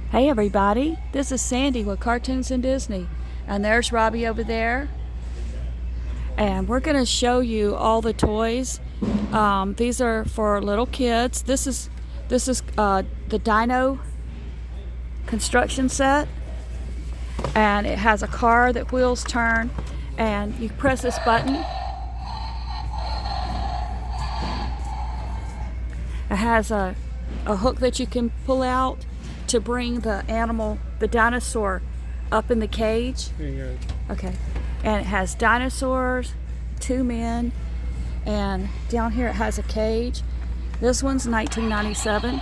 Hey everybody, this is Sandy with Cartoons and Disney, and there's Robbie over there, and we're going to show you all the toys. These are for little kids. This is the Dino construction set, and it has a car that wheels turn, and you press this button. It has a hook that you can pull out to bring the animal, the dinosaur, up in the cage. There you go. Okay. And it has dinosaurs, 2 men, and down here it has a cage. This one's 1997.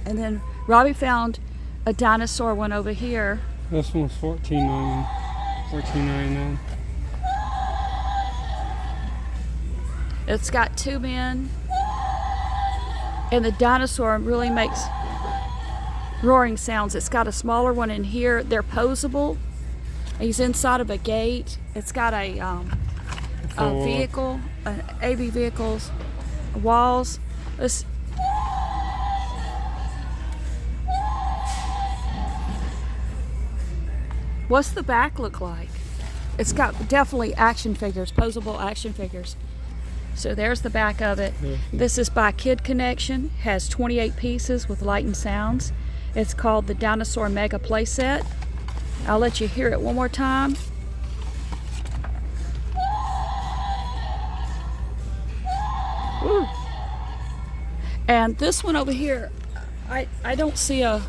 And then Robbie found a dinosaur one over here. This one's $14.99. It's got 2 men, and the dinosaur really makes roaring sounds. It's got a smaller one in here. They're posable. He's inside of a gate. It's got a vehicle, AV vehicles, walls. What's the back look like? It's got definitely action figures, posable action figures. So there's the back of it. This is by Kid Connection. Has 28 pieces with light and sounds. It's called the Dinosaur Mega Playset. I'll let you hear it one more time. Woo. And this one over here, I don't see a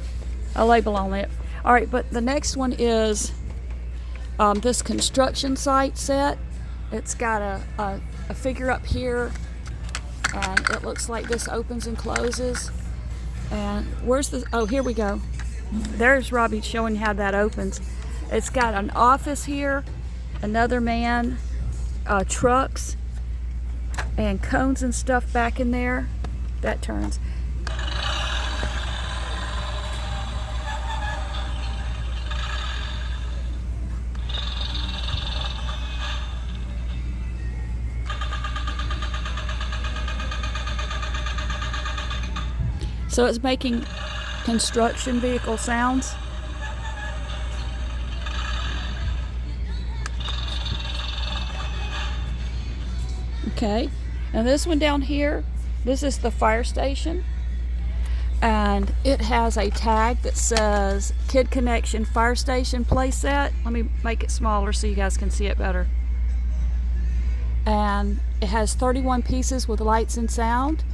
label on it. All right, but the next one is this construction site set. It's got a figure up here, and it looks like this opens and closes. And where's the, oh, here we go. There's Robbie showing how that opens. It's got an office here, another man, trucks, and cones and stuff back in there. That turns. So it's making construction vehicle sounds. Okay, and this one down here, this is the Firestation, and it has a tag that says Kid Connection Firestation Playset. Let me make it smaller so you guys can see it better. And it has 31 pieces with lights and sound,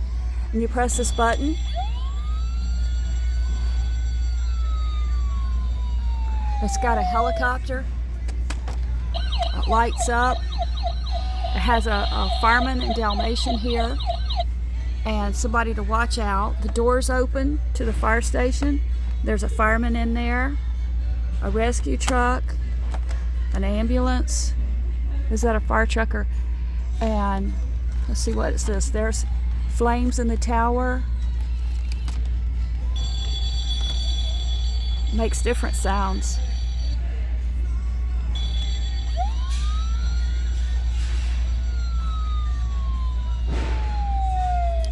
and you press this button. It's got a helicopter. It lights up. It has a fireman and Dalmatian here, and somebody to watch out. The doors open to the fire station. There's a fireman in there, a rescue truck, an ambulance. Is that a fire truck? And let's see what it says. There's flames in the tower. Makes different sounds.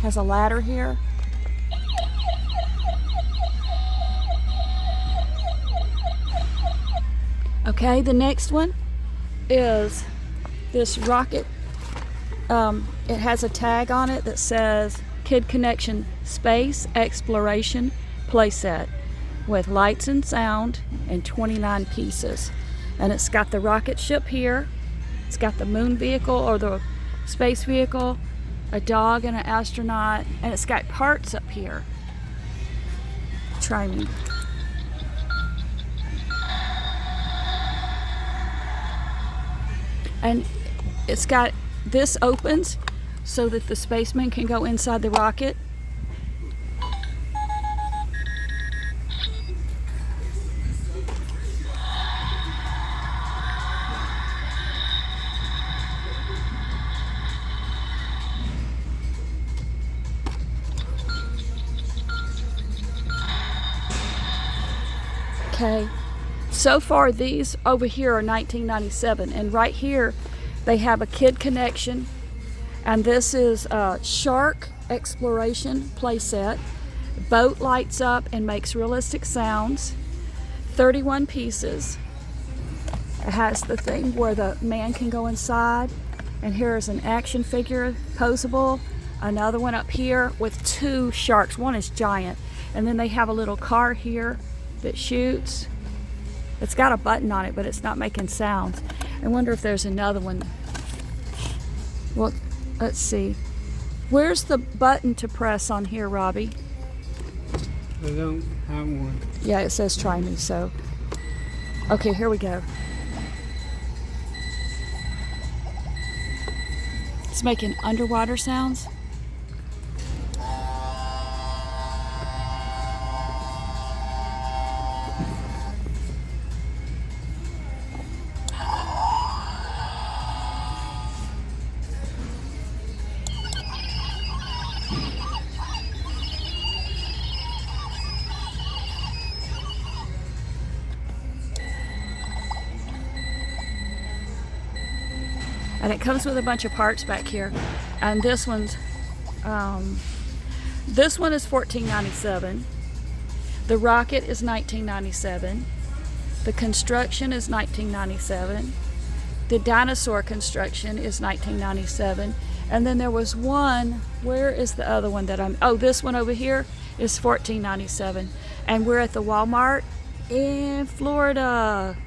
Has a ladder here. Okay, the next one is this rocket. It has a tag on it that says Kid Connection Space Exploration Playset with lights and sound and 29 pieces. And it's got the rocket ship here. It's got the moon vehicle or the space vehicle, a dog and an astronaut, and it's got parts up here. Try me. And it's got, this opens so that the spaceman can go inside the rocket. Okay. So far, these over here are $19.97, and right here they have a kid connection, and this is a shark exploration playset. Boat lights up and makes realistic sounds. 31 pieces. It has the thing where the man can go inside, and here's an action figure, posable. Another one up here with 2 sharks. One is giant, and then they have a little car here that shoots. It's got a button on it, but it's not making sounds. I wonder if there's another one. Well, let's see. Where's the button to press on here, Robbie? I don't have one. Yeah, it says try me, so. Okay, here we go. It's making underwater sounds. And it comes with a bunch of parts back here. And this one is $14.97. The rocket is $19.97. The construction is $19.97. The dinosaur construction is $19.97. And then there was one, where is the other one that this one over here is $14.97. And we're at the Walmart in Florida.